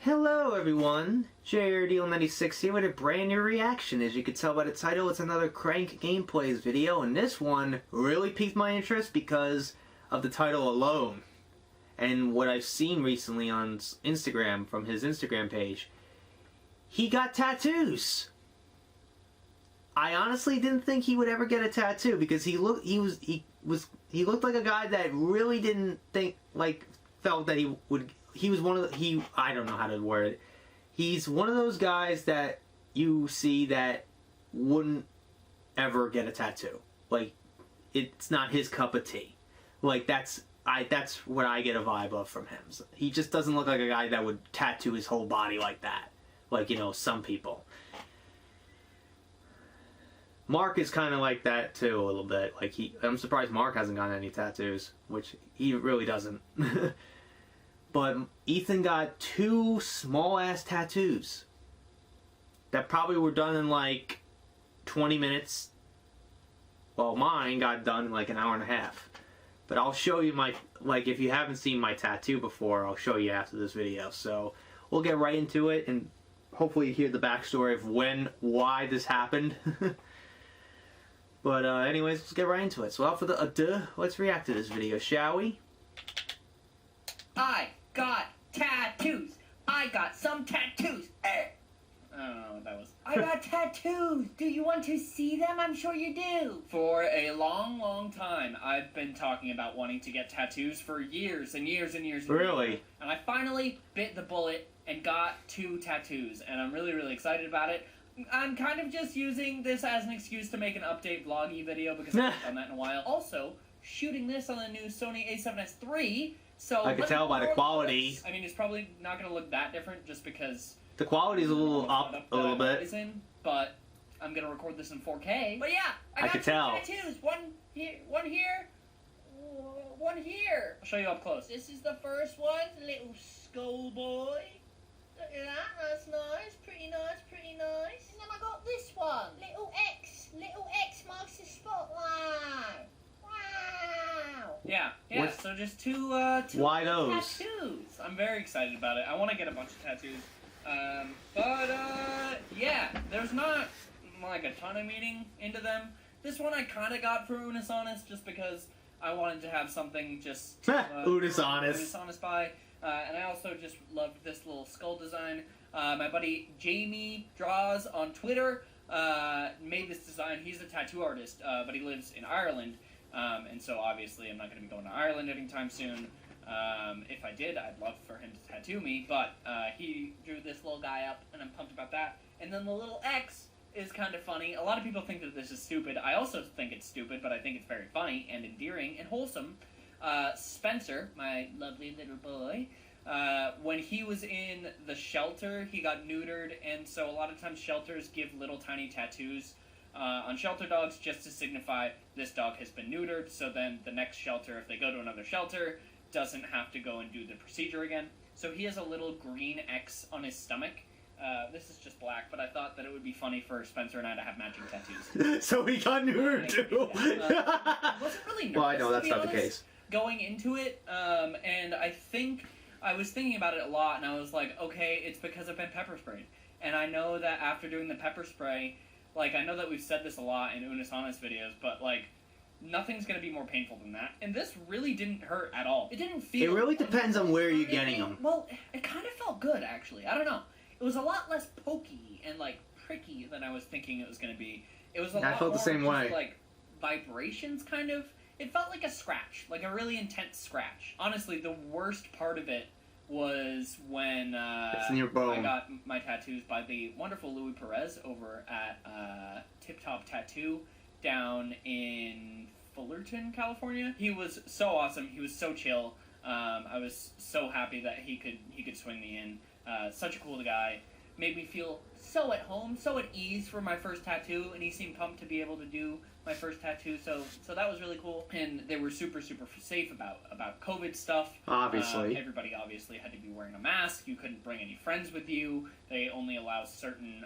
Hello everyone, JRDeal96 here with a brand new reaction. As you can tell by the title, it's another Crank Gameplays video, and this one really piqued my interest because of the title alone. And what I've seen recently on Instagram, from his Instagram page, he got tattoos! I honestly didn't think he would ever get a tattoo because he looked like a guy that really didn't felt that I don't know how to word it. He's one of those guys that you see that wouldn't ever get a tattoo. Like, it's not his cup of tea. Like, that's what I get a vibe of from him. So he just doesn't look like a guy that would tattoo his whole body like that. Like, you know, some people. Mark is kind of like that too, a little bit. Like, I'm surprised Mark hasn't gotten any tattoos, which he really doesn't. But Ethan got 2 small-ass tattoos that probably were done in like 20 minutes. Well, mine got done in like an hour and a half. But I'll show you if you haven't seen my tattoo before, I'll show you after this video. So we'll get right into it, and hopefully you hear the backstory of why this happened. But anyways, let's get right into it. So without further ado, let's react to this video, shall we? I got tattoos. I got some tattoos. I don't know what that was. I got tattoos. Do you want to see them? I'm sure you do. For a long, long time, I've been talking about wanting to get tattoos for years and years and years. Really? And I finally bit the bullet and got 2 tattoos. And I'm really, really excited about it. I'm kind of just using this as an excuse to make an update vloggy video because I haven't done that in a while. Also, shooting this on the new Sony a7S III. So I could tell by the quality. I mean, it's probably not going to look that different just because the quality's a little up a little bit. But I'm going to record this in 4K. But yeah, I could tell. Tattoos. One here, one here. I'll show you up close. This is the first one, little skull boy. Look at that, that's nice, pretty nice, pretty nice. And then I got this one, little X marks the spotlight. Wow. Yeah, so just two Why those? tattoos. I'm very excited about it. I want to get a bunch of tattoos. Yeah, there's not like a ton of meaning into them. This one I kind of got for Unisonus just because I wanted to have something just Unisonus by. And I also just loved this little skull design. My buddy Jamie Draws on Twitter made this design. He's a tattoo artist, but he lives in Ireland. And so obviously I'm not going to be going to Ireland anytime soon. If I did, I'd love for him to tattoo me. But he drew this little guy up, and I'm pumped about that. And then the little X is kind of funny. A lot of people think that this is stupid. I also think it's stupid, but I think it's very funny and endearing and wholesome. Spencer, my lovely little boy, when he was in the shelter, he got neutered, and so a lot of times shelters give little tiny tattoos on shelter dogs just to signify this dog has been neutered, so then the next shelter, if they go to another shelter, doesn't have to go and do the procedure again. So he has a little green X on his stomach. This is just black, but I thought that it would be funny for Spencer and I to have matching tattoos. So he got neutered too. I wasn't really nervous, well, I know that's not the case. Going into it, and I was thinking about it a lot, and I was like, okay, it's because I've been pepper sprayed. And I know that after doing the pepper spray, like, I know that we've said this a lot in Unisonus videos, but, like, nothing's going to be more painful than that. And this really didn't hurt at all. It didn't feel... It really depends on where you're getting them. Well, it kind of felt good, actually. I don't know. It was a lot less pokey and, like, pricky than I was thinking it was going to be. It was a lot felt more the same just, way. like, vibrations, kind of. It felt like a scratch, like a really intense scratch. Honestly, the worst part of it was when it's in your bone. I got my tattoos by the wonderful Louis Perez over at Tip Top Tattoo down in Fullerton, California. He was so awesome. He was so chill. I was so happy that he could swing me in. Such a cool guy. Made me feel so at home, so at ease for my first tattoo, and he seemed pumped to be able to do my first tattoo, so that was really cool. And they were super, super safe about COVID stuff. Obviously. Everybody obviously had to be wearing a mask. You couldn't bring any friends with you. They only allow a certain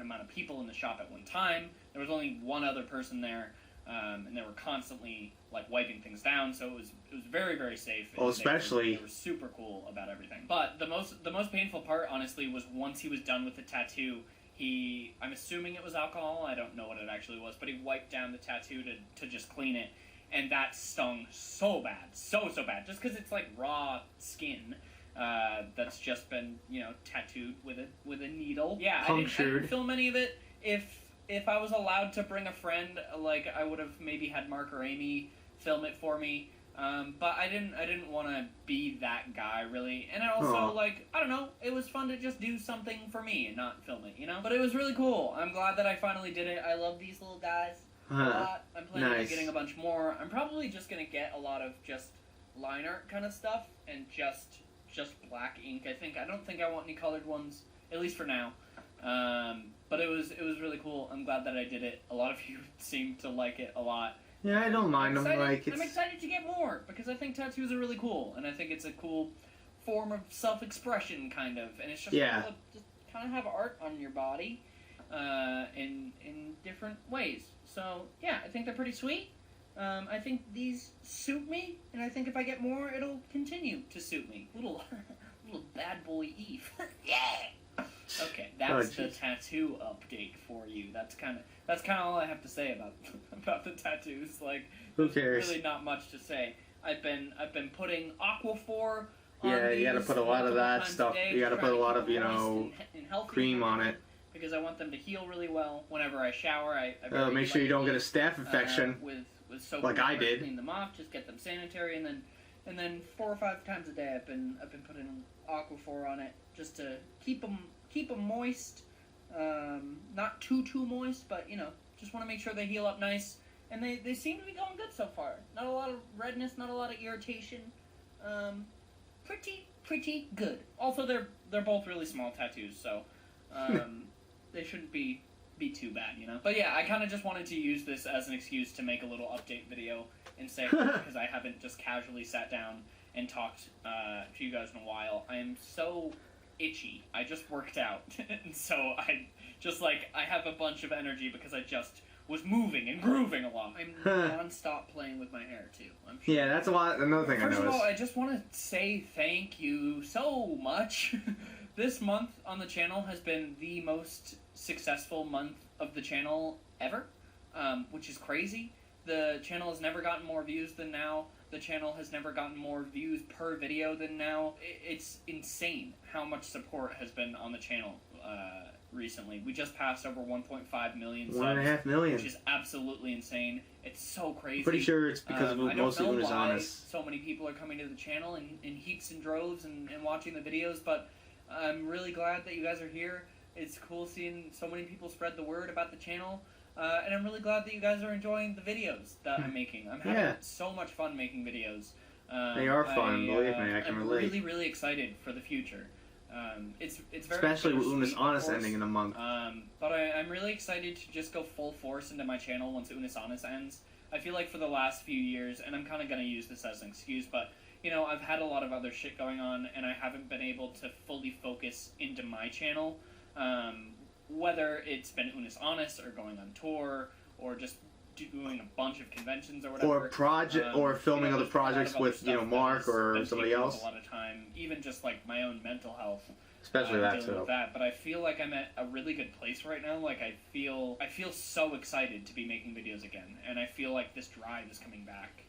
amount of people in the shop at one time. There was only one other person there. and they were constantly like wiping things down, so it was very, very safe. Well, especially they were super cool about everything. But the most painful part, honestly, was once he was done with the tattoo. I'm assuming it was alcohol. I don't know what it actually was, but he wiped down the tattoo to just clean it, and that stung so bad, so bad, just because it's like raw skin. That's just been, tattooed with a needle. Yeah, I didn't film any of it. If I was allowed to bring a friend, like, I would have maybe had Mark or Amy film it for me. But I didn't want to be that guy, really. And I also, I don't know, it was fun to just do something for me and not film it, But it was really cool. I'm glad that I finally did it. I love these little guys a lot. I'm planning on getting a bunch more. I'm probably just going to get a lot of just line art kind of stuff and just black ink, I think. I don't think I want any colored ones, at least for now. But it was really cool. I'm glad that I did it. A lot of you seem to like it a lot. Yeah, I don't mind them. I'm excited to get more because I think tattoos are really cool, and I think it's a cool form of self-expression, kind of. And it's just cool to just kind of have art on your body in different ways. So yeah, I think they're pretty sweet. I think these suit me, and I think if I get more, it'll continue to suit me. Little bad boy Eve. Yeah. Okay, that's the tattoo update for you. That's kind of all I have to say about the tattoos. Like, who cares? Really, not much to say. I've been putting Aquaphor. Yeah, you got to put a lot of that stuff. You got to put a lot of and cream on it because I want them to heal really well. Whenever I shower, I make sure you don't get a staph infection with soap. Like I did. Clean them off, just get them sanitary, and then 4 or 5 times a day I've been putting Aquaphor on it just to keep them moist, not too moist, but just want to make sure they heal up nice, and they seem to be going good so far. Not a lot of redness, not a lot of irritation, pretty good. Also, they're both really small tattoos, so they shouldn't be too bad, But yeah, I kind of just wanted to use this as an excuse to make a little update video and say, because I haven't just casually sat down and talked to you guys in a while. I am so itchy. I just worked out, and so I have a bunch of energy because I just was moving and grooving a lot. I'm non-stop playing with my hair too. I'm sure. Yeah, that's another thing I noticed. First of all, I just want to say thank you so much. This month on the channel has been the most successful month of the channel ever, which is crazy. The channel has never gotten more views than now. The channel has never gotten more views per video than now. It's insane how much support has been on the channel recently. We just passed over 1.5 million subs. 1.5 million. Which is absolutely insane. It's so crazy. Pretty sure it's because of mostly Una's why Honest. So many people are coming to the channel in heaps and droves and watching the videos, but I'm really glad that you guys are here. It's cool seeing so many people spread the word about the channel. And I'm really glad that you guys are enjoying the videos that I'm making. I'm having so much fun making videos. They are fun, believe me, I can relate. I'm really, really excited for the future. It's very especially with Una's Honest ending in a month. But I'm really excited to just go full force into my channel once Una's Honest ends. I feel like for the last few years, and I'm kind of going to use this as an excuse, but I've had a lot of other shit going on, and I haven't been able to fully focus into my channel. Whether it's been Una's Honest or going on tour or just doing a bunch of conventions or whatever. Or filming other projects with Mark or somebody else. A lot of time, even just like my own mental health. Especially that too. With that, but I feel like I'm at a really good place right now. Like I feel so excited to be making videos again, and I feel like this drive is coming back.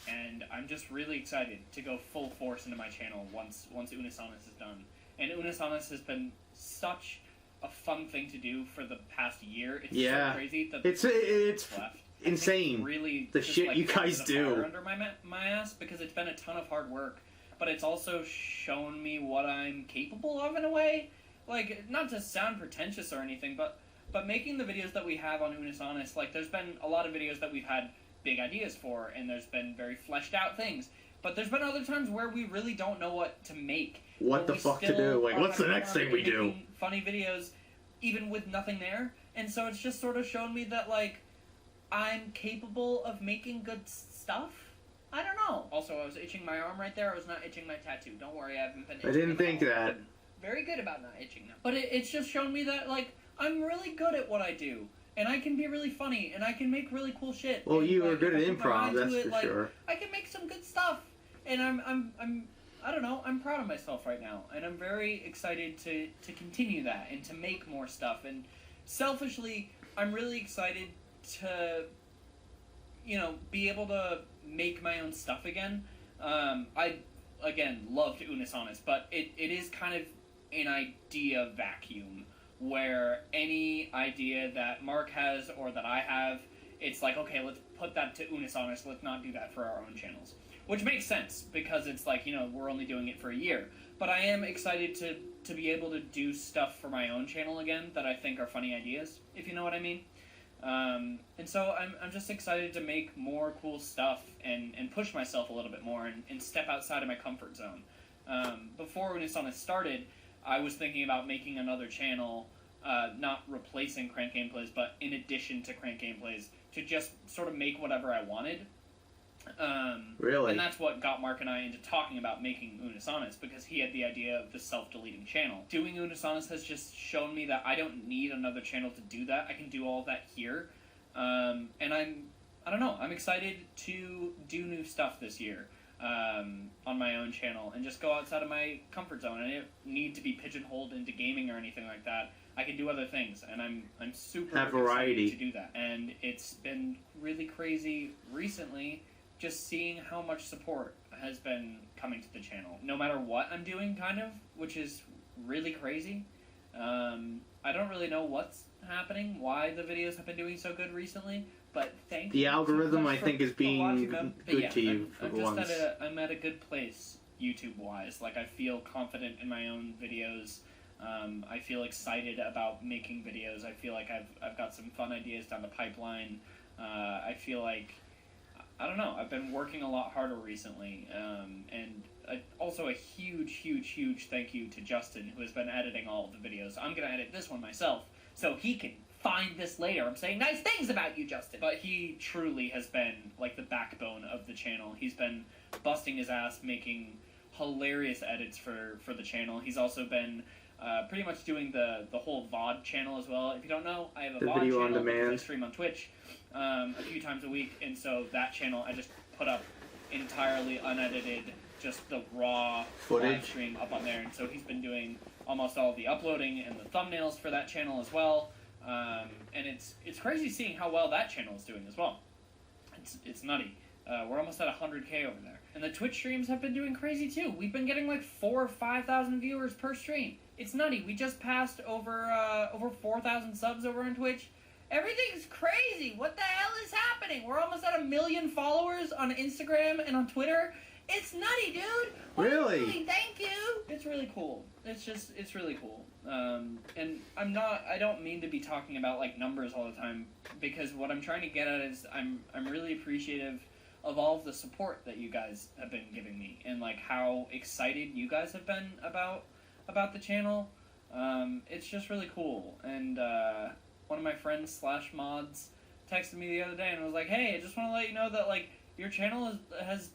And I'm just really excited to go full force into my channel once Una's Honest is done. And Una's Honest has been such a fun thing to do for the past year. It's so crazy that it's left. Insane. Really, the shit you guys do under my ass, because it's been a ton of hard work, but it's also shown me what I'm capable of in a way. Like, not to sound pretentious or anything, but making the videos that we have on Una's Honest, like, there's been a lot of videos that we've had big ideas for, and there's been very fleshed out things. But there's been other times where we really don't know what to make. What the fuck to do? Like, what's the next thing we do? Funny videos, even with nothing there. And so it's just sort of shown me that, like, I'm capable of making good stuff. I don't know. Also, I was itching my arm right there. I was not itching my tattoo. Don't worry, I haven't been itching. I didn't think that. I'm very good about not itching them. But it's just shown me that, like, I'm really good at what I do. and I can be really funny, and I can make really cool shit. Well, and, you are like, good at if I put my improv, mind to that's it, for like, sure. I can make some good stuff, and I don't know, I'm proud of myself right now, and I'm very excited to continue that and to make more stuff. And selfishly, I'm really excited to, you know, be able to make my own stuff again. I, again, loved Unis Honest, but it is kind of an idea vacuum where any idea that Mark has or that I have, it's like, okay, let's put that to Unis Honest, let's not do that for our own channels. Which makes sense, because it's like, you know, we're only doing it for a year. But I am excited to be able to do stuff for my own channel again that I think are funny ideas, if you know what I mean. And so I'm just excited to make more cool stuff and push myself a little bit more and step outside of my comfort zone. Before Unis Honest started, I was thinking about making another channel, not replacing Crank Gameplays, but in addition to Crank Gameplays, to just sort of make whatever I wanted. Really? And that's what got Mark and I into talking about making Unis Honest, because he had the idea of the self-deleting channel. Doing Unis Honest has just shown me that I don't need another channel to do that. I can do all of that here. And I don't know, I'm excited to do new stuff this year on my own channel and just go outside of my comfort zone. I don't need to be pigeonholed into gaming or anything like that. I can do other things, and I'm super excited to do that. And it's been really crazy recently just seeing how much support has been coming to the channel, no matter what I'm doing, kind of, which is really crazy. I don't really know what's happening, why the videos have been doing so good recently, but thank you. The algorithm, I think, is being good to you for once. I'm at a good place, YouTube-wise. Like, I feel confident in my own videos. I feel excited about making videos. I feel like I've got some fun ideas down the pipeline. I feel like, I don't know, I've been working a lot harder recently, and also a huge thank you to Justin, who has been editing all of the videos. I'm going to edit this one myself, so he can find this later. I'm saying nice things about you, Justin. But he truly has been, like, the backbone of the channel. He's been busting his ass, making hilarious edits for the channel. He's also been pretty much doing the whole VOD channel as well. If you don't know, I have a VOD video channel on demand. I stream on Twitch a few times a week, and so that channel I just put up entirely unedited, just the raw footage live stream up on there. And so he's been doing almost all the uploading and the thumbnails for that channel as well. And it's crazy seeing how well that channel is doing as well. It's nutty. We're almost at 100K over there. And the Twitch streams have been doing crazy too. We've been getting like 4,000 or 5,000 viewers per stream. It's nutty. We just passed over 4,000 subs over on Twitch. Everything's crazy. What the hell is happening? We're almost at 1 million followers on Instagram and on Twitter. It's nutty, dude. What really? Are you doing? Thank you. It's really cool. It's really cool. And I don't mean to be talking about like numbers all the time, because what I'm trying to get at is I'm really appreciative of all of the support that you guys have been giving me, and like how excited you guys have been about the channel. It's just really cool. And one of my friends / mods texted me the other day and was like, "Hey, I just want to let you know that like your channel has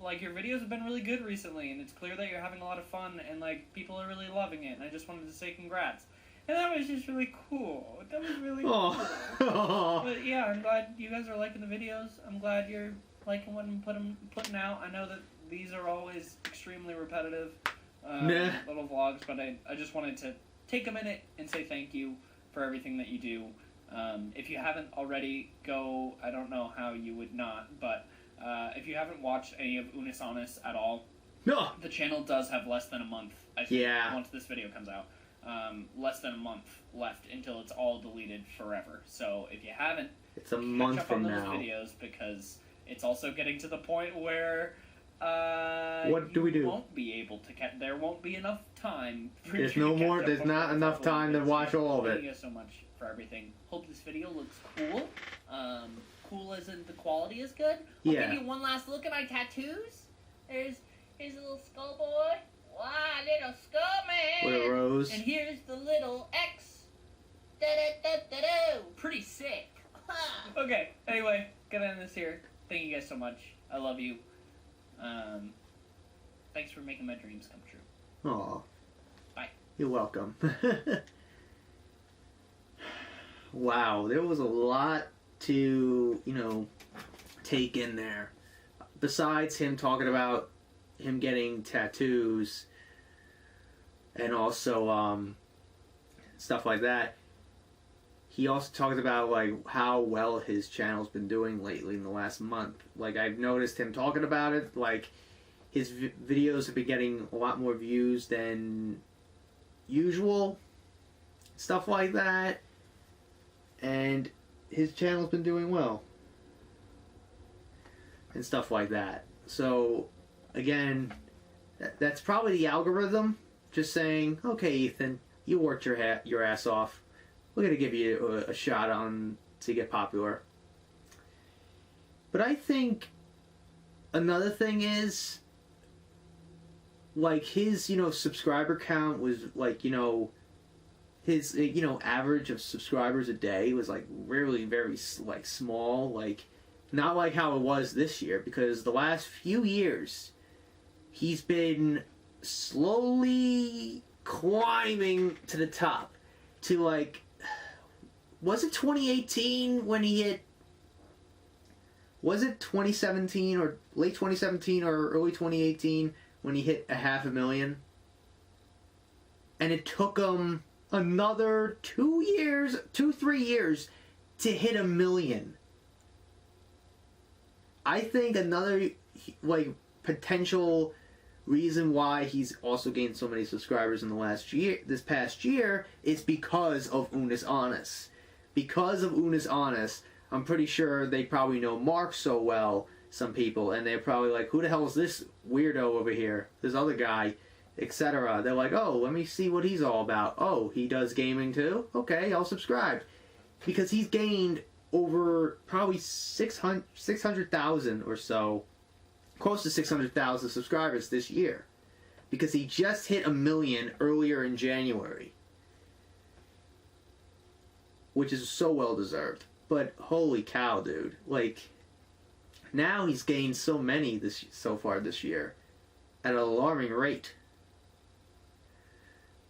like your videos have been really good recently, and it's clear that you're having a lot of fun, and like people are really loving it, and I just wanted to say congrats." And that was just really cool. That was really cool. But yeah, I'm glad you guys are liking the videos. I'm glad you're liking what I'm putting out. I know that these are always extremely repetitive little vlogs, but I just wanted to take a minute and say thank you for everything that you do. If you haven't already, go. I don't know how you would not, but if you haven't watched any of Unis Honest at all, no. The channel does have less than a month, I think, once this video comes out. Less than a month left until it's all deleted forever. So if you haven't, it's a month catch up from on those now. videos, because it's also getting to the point where what do we do? Won't be able to there won't be enough time. For There's you no to catch more. up There's on not all enough the time to videos. watch all of Thank you it. guys so much for everything. Hope this video looks cool. Cool as in the quality is good. I'll give you one last look at my tattoos. Here's a little skull boy. Wow, little skull man. With a rose. And here's the little X. Da-da-da-da-da. Pretty sick. Okay, anyway, gotta end this here. Thank you guys so much. I love you. Thanks for making my dreams come true. Aw. Bye. You're welcome. wow, there was a lot to, take in there. Besides him talking about him getting tattoos and also stuff like that, he also talked about like how well his channel's been doing lately in the last month. Like, I've noticed him talking about it, like his videos have been getting a lot more views than usual, stuff like that, and his channel's been doing well and stuff like that. So again, that's probably the algorithm just saying, okay, Ethan, you worked your ass off, we're gonna give you a shot on to get popular. But I think another thing is, like, his subscriber count was like, his average of subscribers a day was like really very like small, like not like how it was this year, because the last few years he's been slowly climbing to the top to, like, was it 2018 when he hit, was it 2017 or late 2017 or early 2018 when he hit 500,000? And it took him another 3 years to hit 1 million. I think another like potential reason why he's also gained so many subscribers in this past year is because of Unis Honest. Because of Unis Honest, I'm pretty sure they probably know Mark so well, some people, and they're probably like, who the hell is this weirdo over here, this other guy, etc. They're like, oh, let me see what he's all about. Oh, he does gaming too? Okay, I'll subscribe. Because he's gained over probably 600,000 or so, close to 600,000 subscribers this year. Because he just hit 1 million earlier in January. Which is so well deserved. But holy cow, dude. Like, now he's gained so many so far this year at an alarming rate.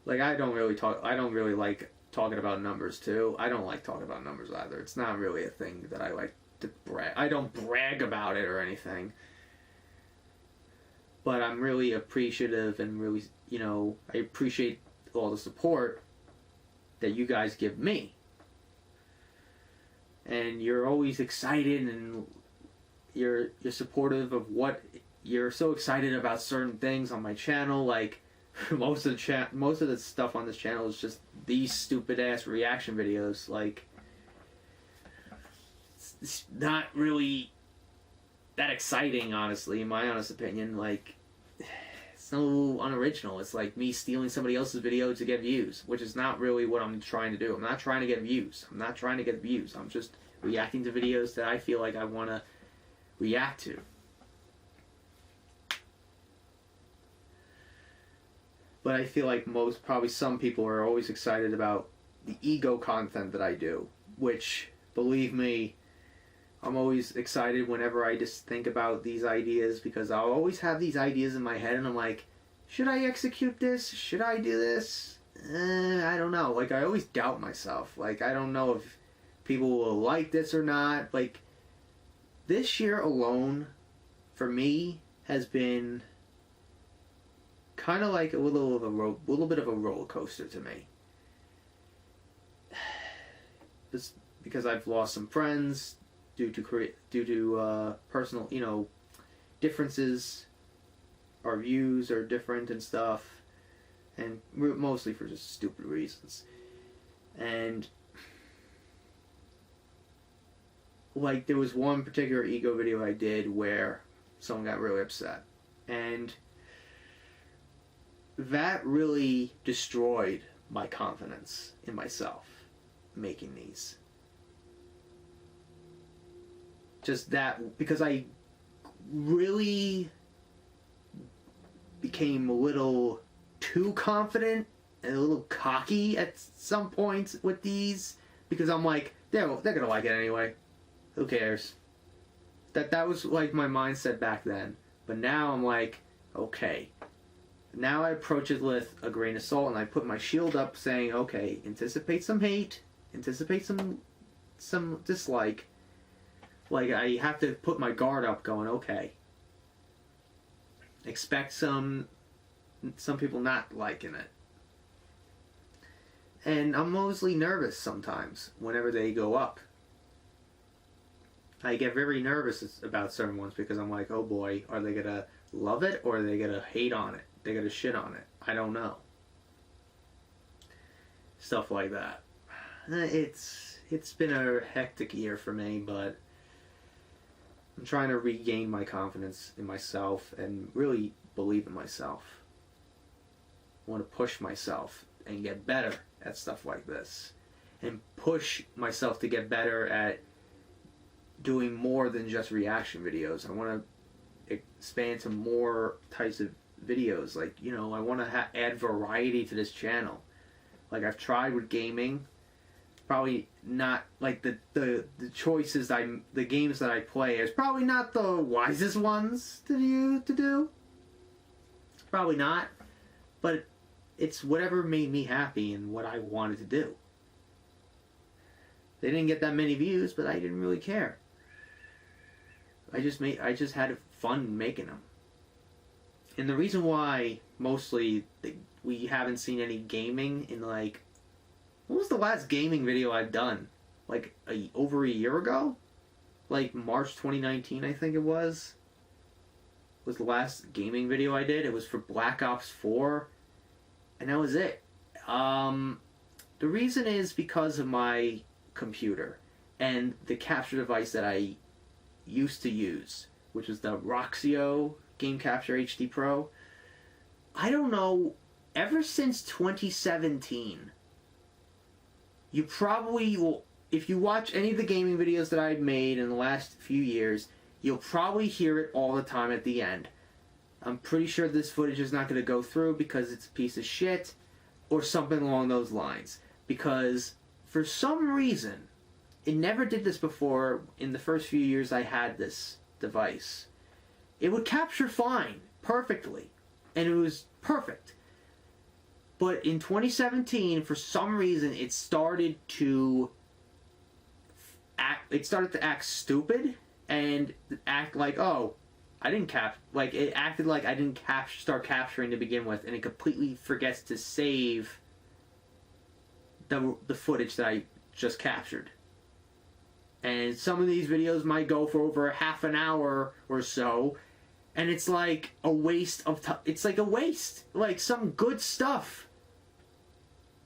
Like, I don't really like talking about numbers too. I don't like talking about numbers either. It's not really a thing that I like to brag. I don't brag about it or anything. But I'm really appreciative and really, I appreciate all the support that you guys give me. And you're always excited, and you're supportive of what you're so excited about certain things on my channel. Like, most of the stuff on this channel is just these stupid ass reaction videos. Like, it's not really that exciting, honestly, in my honest opinion. Like, it's so unoriginal. It's like me stealing somebody else's video to get views, which is not really what I'm trying to do. I'm not trying to get views. I'm just reacting to videos that I feel like I want to react to. But I feel like probably some people are always excited about the ego content that I do, which, believe me, I'm always excited whenever I just think about these ideas, because I'll always have these ideas in my head and I'm like, should I execute this? Should I do this? I don't know. Like, I always doubt myself. Like, I don't know if people will like this or not. Like, this year alone, for me, has been kind of like a little bit of a roller coaster to me. Just because I've lost some friends due to personal, differences. Our views are different and stuff, and mostly for just stupid reasons. And like, there was one particular ego video I did where someone got really upset, and that really destroyed my confidence in myself making these. Just that, because I really became a little too confident and a little cocky at some points with these, because I'm like, they're gonna like it anyway. Who cares? That was like my mindset back then. But now I'm like, okay. Now I approach it with a grain of salt, and I put my shield up saying, okay, anticipate some hate, anticipate some dislike. Like, I have to put my guard up going, okay. Expect some people not liking it. And I'm mostly nervous sometimes whenever they go up. I get very nervous about certain ones because I'm like, oh boy, are they going to love it or are they going to hate on it? They're going to shit on it. I don't know. Stuff like that. It's been a hectic year for me, but I'm trying to regain my confidence in myself and really believe in myself. I want to push myself and get better at stuff like this. And push myself to get better at doing more than just reaction videos. I want to expand to more types of videos. Like, you know, I want to add variety to this channel. Like, I've tried with gaming. Probably not, like, the choices the games that I play is probably not the wisest ones to do. Probably not. But it's whatever made me happy and what I wanted to do. They didn't get that many views, but I didn't really care. I just had fun making them. And the reason why mostly we haven't seen any gaming in, like, what was the last gaming video I've done? Like over a year ago? Like March 2019, I think it was the last gaming video I did. It was for Black Ops 4. And that was it. The reason is because of my computer and the capture device that I used to use, which was the Roxio Game Capture HD Pro. I don't know, ever since 2017, you probably will, if you watch any of the gaming videos that I've made in the last few years, you'll probably hear it all the time at the end. I'm pretty sure this footage is not going to go through because it's a piece of shit or something along those lines. Because for some reason, it never did this before in the first few years I had this device. It would capture fine, perfectly, and it was perfect. But in 2017, for some reason, it started to act stupid and act like, oh, I didn't like, it acted like I didn't start capturing to begin with, and it completely forgets to save the footage that I just captured. And some of these videos might go for over half an hour or so, and it's like a waste of time. It's like a waste. Like, some good stuff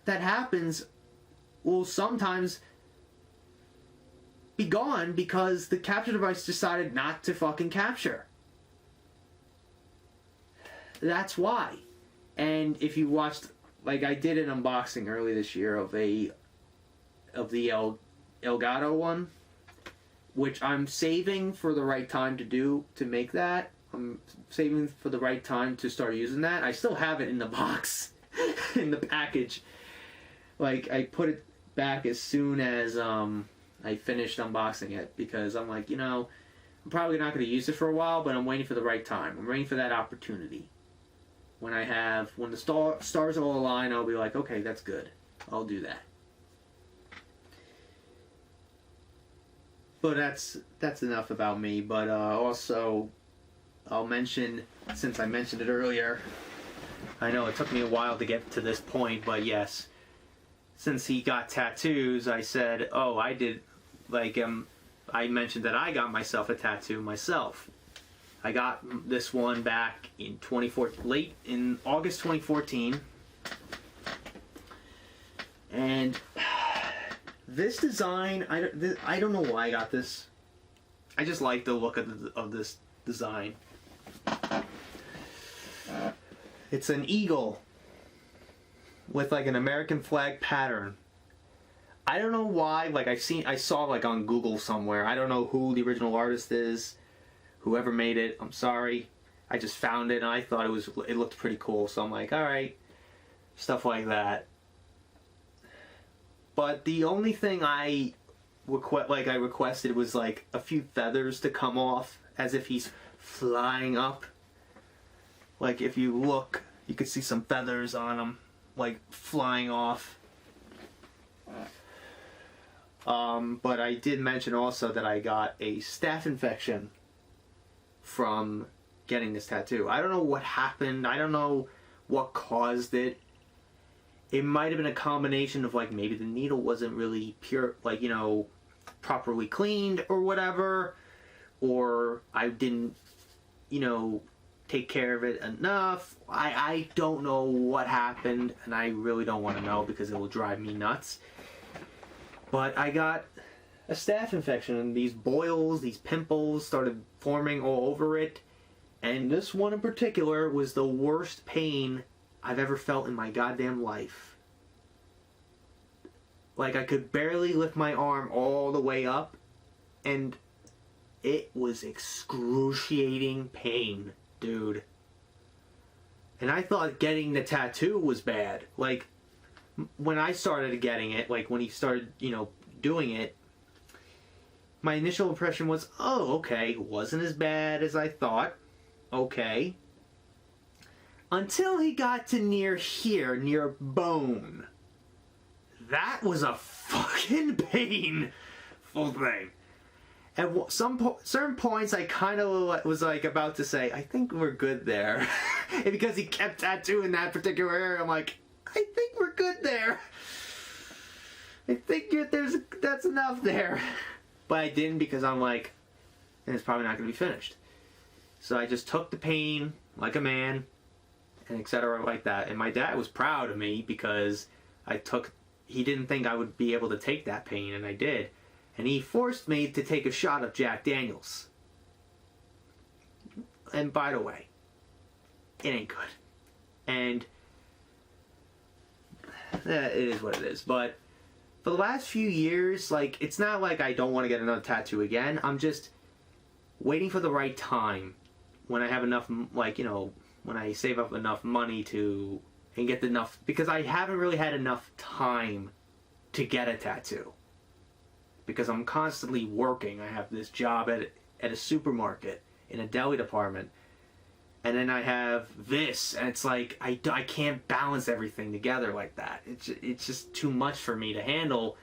that happens will sometimes be gone because the capture device decided not to fucking capture. That's why. And if you watched, like, I did an unboxing early this year of the Elgato one, which I'm saving for the right time to make that. I'm saving for the right time to start using that. I still have it in the box, in the package. Like, I put it back as soon as I finished unboxing it, because I'm like, you know, I'm probably not going to use it for a while, but I'm waiting for the right time. I'm waiting for that opportunity. When the stars all align, I'll be like, okay, that's good. I'll do that. But that's enough about me. But also, I'll mention, since I mentioned it earlier, I know it took me a while to get to this point, but yes, since he got tattoos, I said, oh, I did, like, I mentioned that I got myself a tattoo myself. I got this one back in late in August 2014. And this design, I don't know why I got this. I just like the look of this design. It's an eagle with like an American flag pattern. I don't know why, like I saw like on Google somewhere. I don't know who the original artist is. Whoever made it, I'm sorry. I just found it and I thought it looked pretty cool, so I'm like, alright. Stuff like that. But the only thing I requested was like a few feathers to come off, as if he's flying up. Like, if you look, you could see some feathers on him, like flying off. But I did mention also that I got a staph infection from getting this tattoo. I don't know what happened. I don't know what caused it. It might have been a combination of like maybe the needle wasn't really pure, like, you know, properly cleaned or whatever, or I didn't, you know, take care of it enough. I don't know what happened, and I really don't want to know because it will drive me nuts. But I got a staph infection, and these boils, these pimples started forming all over it. And this one in particular was the worst pain I've ever felt in my goddamn life. Like, I could barely lift my arm all the way up, and it was excruciating pain, dude. And I thought getting the tattoo was bad. Like, when I started getting it, like when he started, you know, doing it, my initial impression was, oh, okay, wasn't as bad as I thought. Okay. Until he got to near here, near bone. That was a fucking painful thing. At certain points, I kind of was like about to say, I think we're good there. And because he kept tattooing that particular area, I'm like, I think we're good there. I think that's enough there. But I didn't, because I'm like, and it's probably not going to be finished. So I just took the pain like a man, and etc. like that. And my dad was proud of me because he didn't think I would be able to take that pain, and I did. And he forced me to take a shot of Jack Daniels. And by the way, it ain't good. And it is what it is. But for the last few years, like, it's not like I don't want to get another tattoo again. I'm just waiting for the right time when I have enough, like, you know, when I save up enough money to, and get enough, because I haven't really had enough time to get a tattoo. Because I'm constantly working. I have this job at a supermarket in a deli department. And then I have this, and it's like, I can't balance everything together like that. It's just too much for me to handle,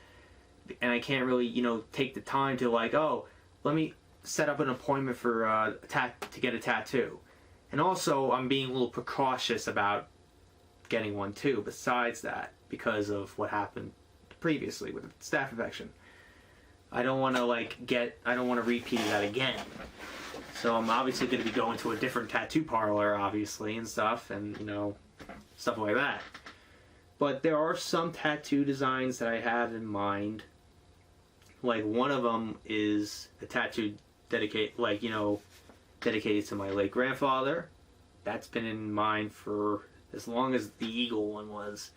and I can't really, you know, take the time to, like, oh, let me set up an appointment for to get a tattoo. And also, I'm being a little precautious about getting one too, besides that, because of what happened previously with the staph infection. I don't want to repeat that again. So I'm obviously going to be going to a different tattoo parlor, obviously, and stuff, and, you know, stuff like that. But there are some tattoo designs that I have in mind. Like, one of them is a tattoo dedicated to my late grandfather. That's been in mind for as long as the eagle one was.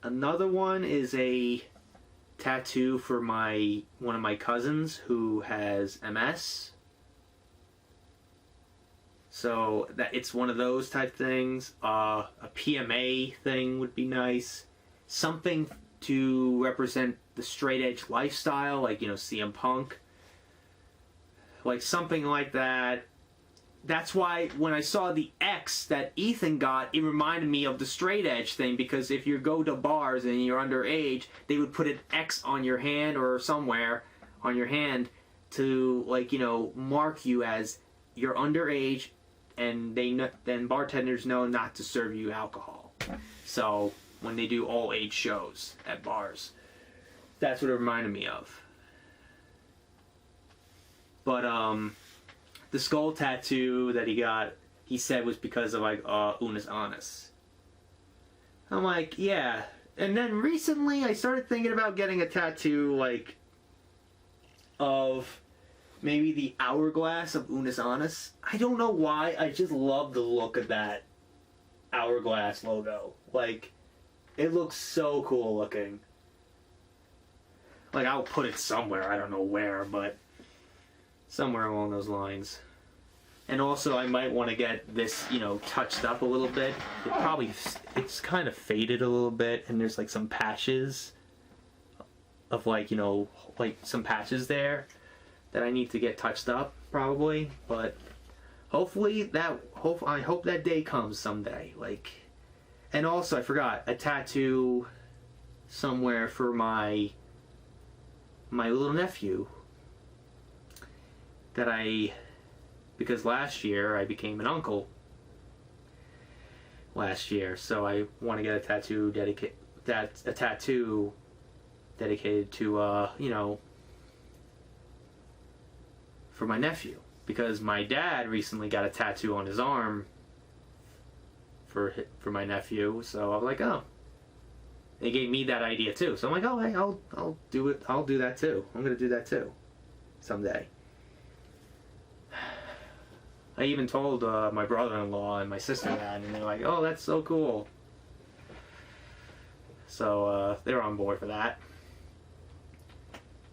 Another one is a tattoo for one of my cousins who has MS. So that it's one of those type things. A PMA thing would be nice. Something to represent the straight edge lifestyle, like, you know, CM Punk. Like something like that. That's why when I saw the X that Ethan got, it reminded me of the straight edge thing, because if you go to bars and you're underage, they would put an X on your hand or somewhere on your hand to, like, you know, mark you as you're underage, and then bartenders know not to serve you alcohol. So when they do all age shows at bars, that's what it reminded me of. But the skull tattoo that he got, he said was because of, like, Unis Honest. I'm like, yeah. And then recently I started thinking about getting a tattoo, like, of maybe the hourglass of Unis Honest. I don't know why, I just love the look of that hourglass logo. Like, it looks so cool looking. Like, I'll put it somewhere, I don't know where, but somewhere along those lines. And also, I might want to get this, you know, touched up a little bit. It's kind of faded a little bit, and there's, like, some patches of, like, you know, like, some patches there that I need to get touched up, probably. But hopefully I hope that day comes someday. Like, and also, I forgot, a tattoo somewhere for my little nephew because last year I became an uncle last year, so I want to get a tattoo dedicated to for my nephew, because my dad recently got a tattoo on his arm for my nephew. So I'm like, oh, they gave me that idea too. So I'm like, oh, hey, I'll do it. I'll do that too. I'm gonna do that too someday. I even told my brother-in-law and my sister that, and they're like, oh, that's so cool. So they're on board for that.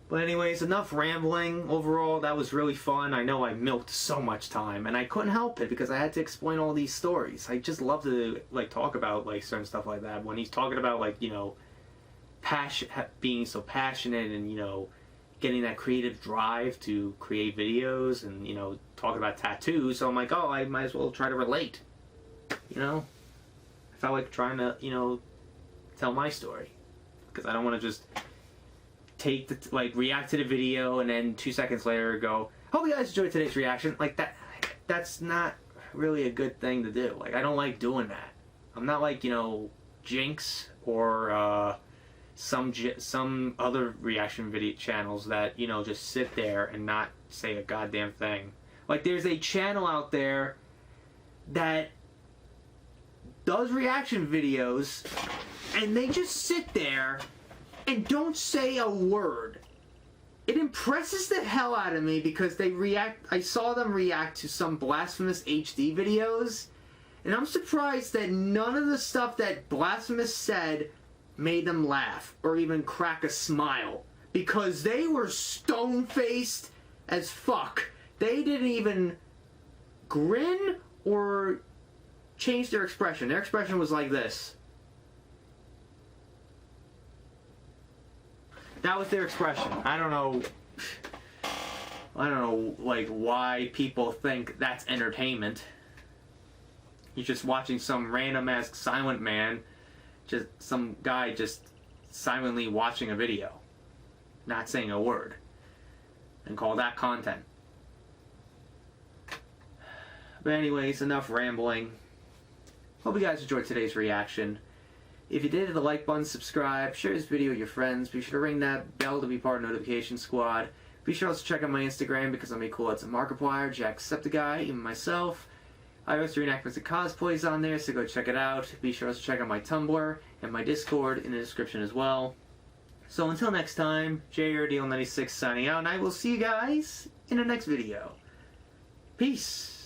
But anyways, enough rambling. Overall, that was really fun. I know I milked so much time, and I couldn't help it because I had to explain all these stories. I just love to talk about certain stuff like that. When he's talking about being so passionate and getting that creative drive to create videos and talking about tattoos. So I'm like, oh, I might as well try to relate. I felt like trying to tell my story, because I don't want to just take react to the video and then 2 seconds later go, hope you guys enjoyed today's reaction. That's not really a good thing to do. I don't like doing that. I'm not like Jinx or some other reaction video channels that just sit there and not say a goddamn thing. There's a channel out there that does reaction videos and they just sit there and don't say a word. It impresses the hell out of me because I saw them react to some Blasphemous HD videos, and I'm surprised that none of the stuff that Blasphemous said made them laugh or even crack a smile, because they were stone-faced as fuck. They didn't even grin or change their expression. Their expression was like this. That was their expression. I don't know why people think that's entertainment. You're just watching some random ass silent man, just some guy just silently watching a video, not saying a word, and call that content. But anyways, enough rambling. Hope you guys enjoyed today's reaction. If you did, hit the like button, subscribe, share this video with your friends. Be sure to ring that bell to be part of the notification squad. Be sure also to check out my Instagram because I make cool ads at Markiplier, Jacksepticeye, even myself. I also reenactments and cosplays on there, so go check it out. Be sure also to check out my Tumblr and my Discord in the description as well. So until next time, JRDL96 signing out, and I will see you guys in the next video. Peace!